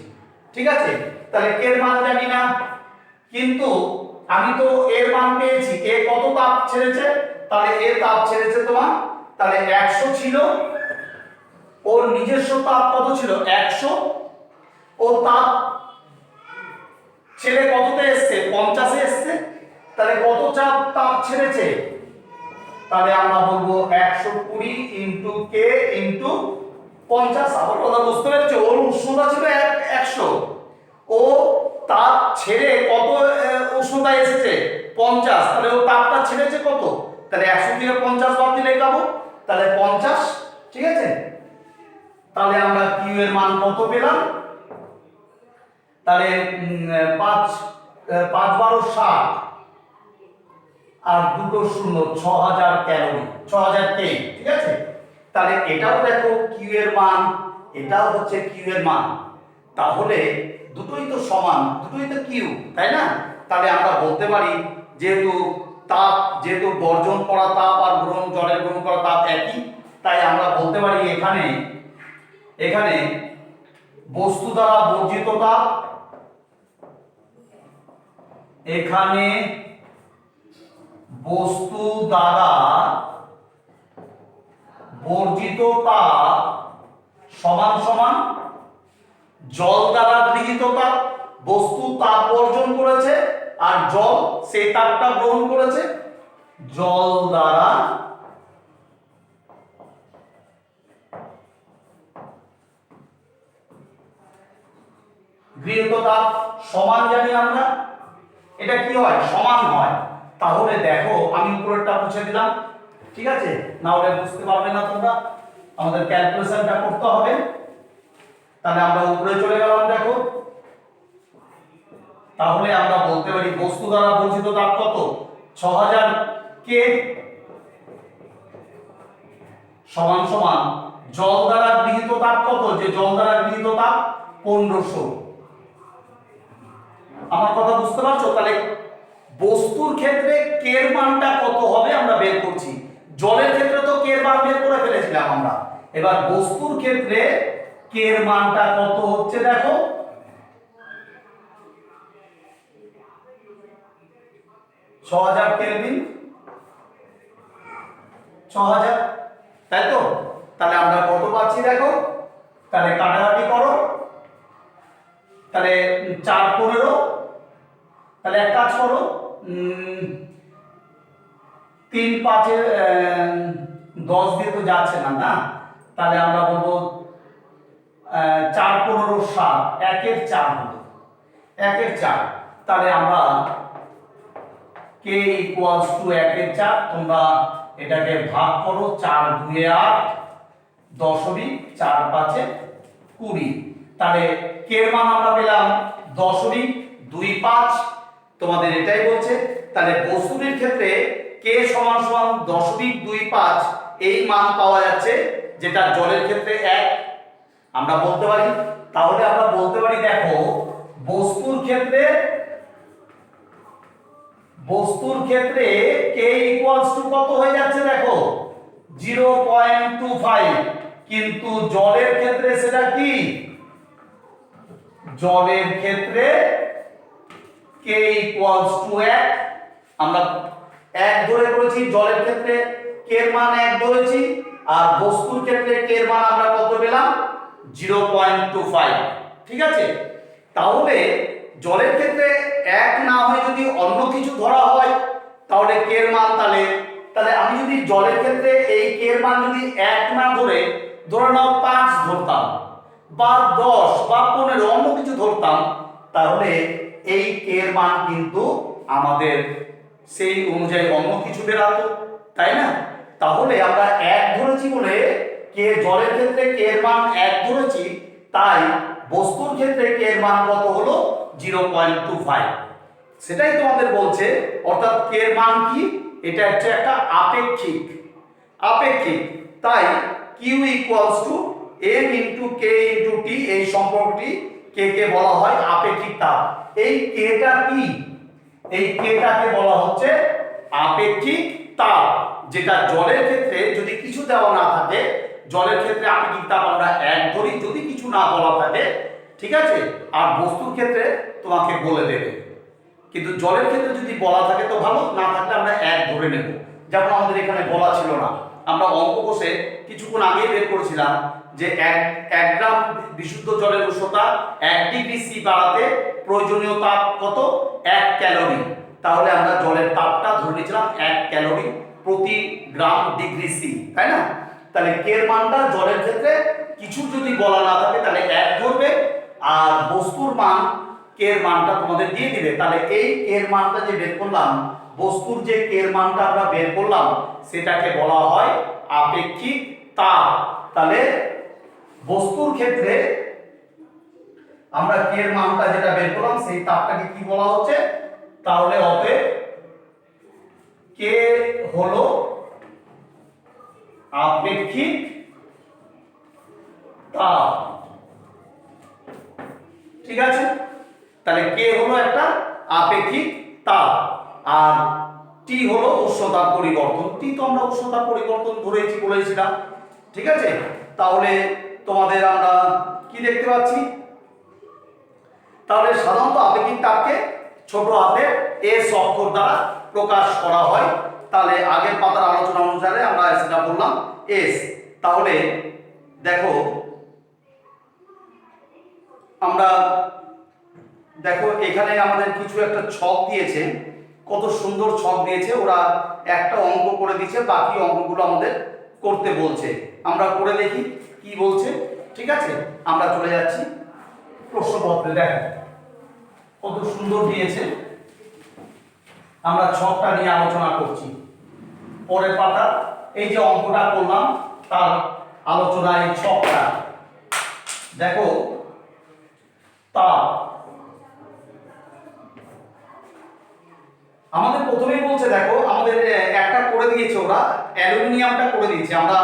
[SPEAKER 1] ঠিক আছে? তাহলে k এর মান জানি না, কিন্তু আমি তো এর মান পেয়েছি, এ কত তাপ ছেড়েছে, তাহলে এর তাপ ছেড়েছে তোমার, তাহলে 100 ছিল, ওর নিজস্ব তাপ কত ছিল 100, ও তাপ ছেড়ে কততে এসছে 50 এ এসছে, তাহলে কত তাপ ছেড়েছে, তাহলে আমরা বলবো 120 ইনটু k ইনটু 50। আবার কথা বুঝতে পেরেছো, ওর উষ্ণতা ছিল 100, ও তাপ ছেড়ে কত উষ্ণতা এসেছে 50, তাহলে ও তাপটা ছেড়েছে কত, তাহলে 100 থেকে 50 বাদ দিলে পাবো, তাহলে 50, ঠিক আছে? তাহলে আমরা কিউ এর মান কত পেলাম, তাহলে 5 5 12 60 আর দুটো শূন্য, 6000 ক্যালোরি, 6000 কে, ঠিক আছে? তাহলে এটাও দেখো কিউ এর মান, এটাও হচ্ছে কিউ এর মান, তাহলে দুটোই তো সমান, দুটোই তো কিউ, তাই না? তাহলে আমরা বলতে পারি যেহেতু তাপ, যেহেতু বর্জন করা তাপ আর জলের গ্রহণ করা তাপ একই, তাই আমরা বলতে পারি এখানে এখানে বস্তু দ্বারা বর্জিত তাপ, এখানে বস্তু দ্বারা বর্জিত তাপ সমান সমান জল দ্বারা গৃহীত তাপ। বস্তু তাপ বর্জন করেছে আর জল সেই তাপটা গ্রহণ করেছে, জল দ্বারা গৃহীত তাপ সমান জানি আমরা, এটা কি হয় সমান হয়। তাহলে দেখো আমি উপরেরটা মুছে দিলাম, ঠিক আছে, না হলে বুঝতে পারবে না তোমরা, আমাদের ক্যালকুলেশনটা করতে হবে। তাহলে আমরা উপরে চলে গেলাম, দেখো তাহলে আমরা বলতে পারি বস্তু দ্বারা বর্জিত তাপ কত 6000 কে সমান সমান জল দ্বারা গৃহীত তাপ কত, যে জল দ্বারা গৃহীত তাপ 1500। আমার কথা বুঝতে পারছো? তাহলে বস্তুর ক্ষেত্রে কে এর মানটা কত হবে আমরা বের করছি, জলের ক্ষেত্রে তো কে এর মান বের করে ফেলেছিলাম আমরা, এবার বস্তুর ক্ষেত্রে কে এর মানটা কত হচ্ছে দেখো 6000 কেলভিন, 6000, তাই তো? তাহলে আমরা কত পাচ্ছি দেখো, তাহলে কাটাকাটি করো, তাহলে 4 15, তাহলে এক কাজ করো 3 5 10 দিয়ে তো যাচ্ছে না, না, তাহলে আমরা বলবো 4 15 7, 1 এর 4 হলো, 1 এর 4, তাহলে আমরা k ইকুয়ালস টু 1 এর 4, তোমরা এটাকে ভাগ করো 4 2 8 .4 5 20, তাহলে k এর মান আমরা পেলাম 0.25, তোমাদের এটাই বলছে। তাহলে বস্তুটির ক্ষেত্রে k সমান সমান 0.25 এই মান পাওয়া যাচ্ছে, যেটা জলের ক্ষেত্রে 1 আমরা বলতে পারি। তাহলে আমরা বলতে পারি দেখো বস্তুর ক্ষেত্রে k ইকুয়ালস টু কত হয়ে যাচ্ছে দেখো 0.25, কিন্তু জলের ক্ষেত্রে সেটা কি, জলের ক্ষেত্রে k ইকুয়ালস টু 1, আমরা 1 ধরে করেছি, জলের ক্ষেত্রে k এর মান 1 ধরেছি, আর বস্তুর ক্ষেত্রে k এর মান আমরা কত পেলাম 0.25, ঠিক আছে। তাহলে জলের ক্ষেত্রে 1 না হয় যদি অন্য কিছু ধরা হয় তাহলে k এর মান তাহলে আমি যদি জলের ক্ষেত্রে এই k এর মান যদি 1 না ধরে ধরে নাও 5 ধরতাম বা 10 বা 15 অন্য কিছু ধরতাম, তাহলে এই k এর মান কিন্তু আমাদের সেই অনুযায়ী অন্য কিছু বেরাতো, তাই না? তাহলে আমরা 1 ধরেছি বলে জলের ক্ষেত্রে k এর মান 1 ধরেছি, তাই বস্তুর ক্ষেত্রে k এর মান কত হলো 0.25, সেটাই তোমাদের বলছে। অর্থাৎ k এর মান কি, এটা হচ্ছে একটা আপেক্ষিক, তাই q equals to m into k into t, এই সম্পর্কটি k কে বলা হয় আপেক্ষিক তাপ। এই k টা কি, এই k টাকে বলা হচ্ছে আপেক্ষিক তাপ, যেটা জলের ক্ষেত্রে যদি কিছু দেওয়া না থাকে, জলের ক্ষেত্রে আপেক্ষিক তাপ আমরা 1 ধরি যদি কিছু না বলা থাকে, ঠিক আছে, আর বস্তুর ক্ষেত্রে তোমাকে বলে দেবে, কিন্তু জলের ক্ষেত্রে যদি বলা থাকে তো ভালো, না থাকলে আমরা 1 ধরে নেব, যেমন আমাদের এখানে বলা ছিল না, আমরা অঙ্ক কষে কিছুক্ষণ আগে বের করেছিলাম যে 1 গ্রাম বিশুদ্ধ জলের উষ্ণতা 1 ডিগ্রি সি বাড়াতে প্রয়োজনীয় তাপ কত 1 ক্যালোরি, তাহলে আমরা জলের তাপটা ধরে নিয়েছিলাম 1 ক্যালোরি প্রতি গ্রাম ডিগ্রি সি, তাই না? তাহলে k এর মানটা জলের ক্ষেত্রে কিছু যদি বলা না থাকে তাহলে 1 ধরবে, আর বস্তুর মান k এর মানটা তোমাদের দিয়ে দিবে। তাহলে এই k এর মানটা যে বের করলাম, বস্তুর যে k এর মানটা আমরা বের করলাম, সেটাকে বলা হয় আপেক্ষিক তাপ। তাহলে বস্তুর ক্ষেত্রে আমরা k এর মানটা যেটা বের করলাম সেই তাপটাকে কি বলা হচ্ছে, তাহলে অতএব k হলো আপেক্ষিক তাপ, ঠিক আছে। তাহলে k হলো একটা আপেক্ষিক তাপ, আর t হলো উষ্ণতার পরিবর্তন, t তো আমরা উষ্ণতার পরিবর্তন ধরেছি বলেছিলাম, ঠিক আছে। তাহলে তোমাদের আমরা কি দেখতে পাচ্ছি, তাহলে সাধারণত আপেক্ষিক তাপকে ছোট হাতের s অক্ষর দ্বারা প্রকাশ করা হয়। তাহলে আগের পাতার আলোচনা অনুসারে আমরা সেটা বললাম s। তাহলে দেখো আমরা দেখো এখানে আমাদের কিছু একটা ছক দিয়েছে, কত সুন্দর ছক দিয়েছে, ওরা একটা অঙ্ক করে দিয়েছে, বাকি অঙ্কগুলো আমাদের করতে বলছে, আমরা করে দেখি কি বলছে, ঠিক আছে। আমরা চলে যাচ্ছি। প্রশ্নপত্রে দেখো কত সুন্দর দিয়েছে। আমরা ছকটা নিয়ে আলোচনা করছি। পরের পাতা এই যে অঙ্কটা করলাম তার আলোচনা এই ছকটা দেখো। তাপ আমাদের প্রথমেই বলছে দেখো আমাদের একটা করে দিয়েছে ওরা, অ্যালুমিনিয়ামটা করে দিয়েছে, আমরা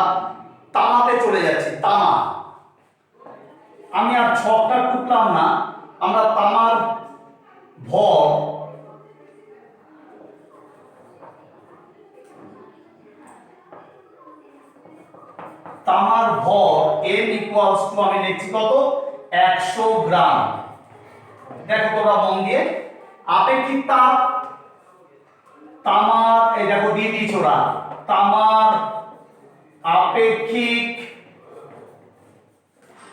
[SPEAKER 1] তামাতে চলে যাচ্ছি। তামা, আমি আর ছকটা টুকলাম না, আমরা তামার ভর M ইকুয়ালস টু আমি লিখছি কত 100 গ্রাম। দেখো তোমরা মন দিয়ে, আপেক্ষিক তাপ তামার এই দেখো দিয়ে দিয়েছে ওরা, তামার আপেক্ষিক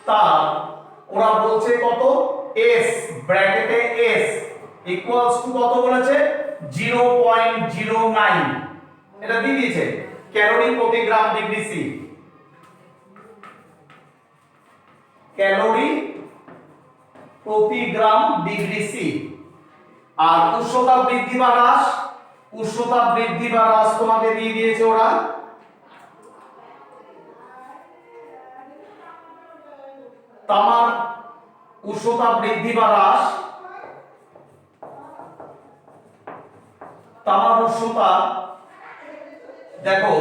[SPEAKER 1] তাপ ওরা বলছে কত S ব্র্যাকেটে S ইকুয়ালস টু কত বলেছে 0.09, এটা দিয়ে দিয়েছে ক্যালোরি প্রতি গ্রাম ডিগ্রি সি। ক্যালোরি প্রতি গ্রাম ডিগ্রি সি। আর উষ্ণতা বৃদ্ধি বা হ্রাস, উষ্ণতা বৃদ্ধি বা হ্রাস তোমাকে দিয়ে দিয়েছে ওরা তামার উষ্ণতা বৃদ্ধি বা হ্রাস, তামার উষ্ণতা দেখো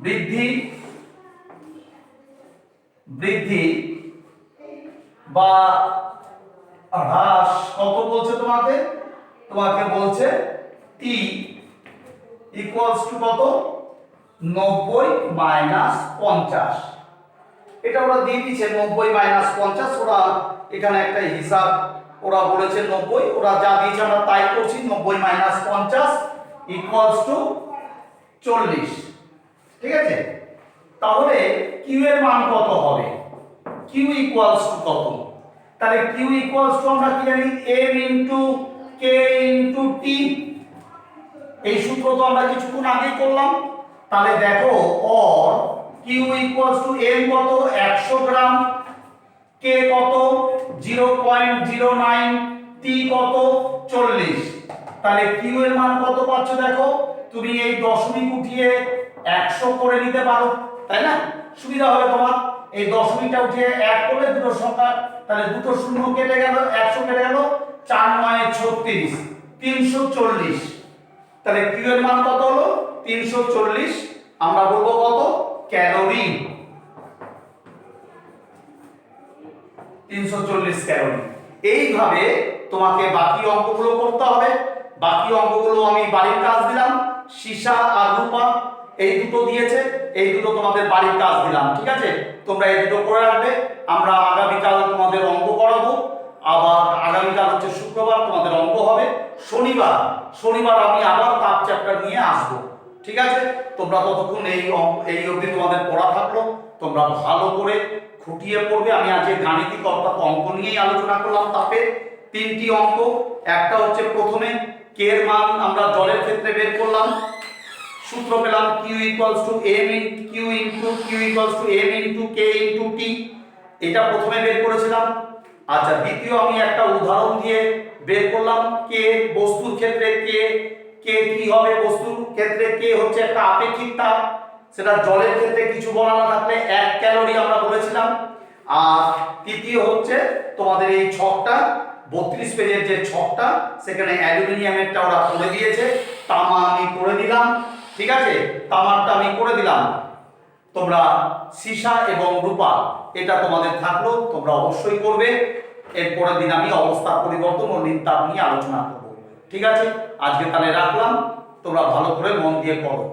[SPEAKER 1] বৃদ্ধি বৃদ্ধি বা হ্রাস কত বলছে তোমাকে, তোমাকে বলছে T ইকুয়ালস টু কত 90 মাইনাস 50। এটা ওরা দিয়ে দিচ্ছে 90 মাইনাস 50, ওরা এখানে একটা হিসাব ওরা বলেছে 90, ওরা যা দিয়েছে আমরা তাই করছি। 90 মাইনাস 50 ইকুয়ালস টু 40, ঠিক আছে। তাহলে কিউ এর মান কত হবে, কিউ ইকুয়ালস টু কত, তাহলে কিউ ইকুয়ালস টু আমরা কি জানি m into k into t, এই সূত্র তো আমরা কিছুক্ষণ আগেই করলাম। তাহলে দেখো or Q equals to m কত 100 গ্রাম, k কত 0.09, t কত 40। তাহলে কিউ এর মান কত পাচ্ছ দেখো, তুমি এই দশমিক উঠিয়ে 100 করে নিতে পারো, তাই না, সুবিধা হবে তোমার। এই দশমিকটা উঠিয়ে 1 করলে দুটো সংখ্যা, তাহলে দুটো শূন্য কেটে গেল, 100 কেটে গেল, 4 9 36, 340। তাহলে কিউ এর মান কত হলো 340, আমরা বলবো কত ক্যালোরি, 340 ক্যালোরি। এইভাবে তোমাকে বাকি অঙ্কগুলো করতে হবে। বাকি অঙ্কগুলো আমি বাড়ির কাজ দিলাম, সীসা আর রূপা এই দুটো দিয়েছে, এই দুটো তোমাদের বাড়ির কাজ দিলাম, ঠিক আছে। তোমরা এই দুটো করে রাখবে। আমরা আগামীকাল তোমাদের অঙ্ক করাবো, আবার আগামীকাল হচ্ছে শুক্রবার তোমাদের অঙ্ক হবে। শনিবার আমি আবার তাপ চ্যাপ্টার নিয়ে আসবো, ঠিক আছে। তোমরা ততক্ষণ এই অবধি তোমাদের পড়া থাকলো, তোমরা ভালো করে খুঁটিয়ে পড়বে। আমি আজকে গাণিতিক অর্থাৎ অঙ্ক নিয়েই আলোচনা করলাম। তাপের 3টি অঙ্ক, একটা হচ্ছে প্রথমে কে এর মান আমরা জলের ক্ষেত্রে বের করলাম, সূত্র পেলাম q equals to m into k into t, এটা প্রথমে বের করেছিলাম। আচ্ছা, দ্বিতীয় আমি একটা উদাহরণ দিয়ে বের করলাম কে বস্তুর ক্ষেত্রে কে কি হবে, বস্তুর ক্ষেত্রে কে হচ্ছে একটা আপেক্ষিক তাপ, সেটা জলের ক্ষেত্রে কিছু বলা না থাকলে 1 ক্যালোরি আমরা বলেছিলাম। আর তৃতীয় হচ্ছে তোমাদের এই ছকটা 32 পেজের যে ছকটা, সেখানে অ্যালুমিনিয়ামেরটা ওরা করে দিয়েছে, তামা আমি করে দিলাম, ঠিক আছে, তামারটা আমি করে দিলাম। তোমরা সীসা এবং রূপা এটা তোমাদের থাকলো, তোমরা অবশ্যই করবে। এরপরের দিন আমি অবস্থার পরিবর্তন ও নির্তাপ নিয়ে আলোচনা করব, ঠিক আছে। আজকে তাহলে রাখলাম, তোমরা ভালো করে মন দিয়ে পড়ো।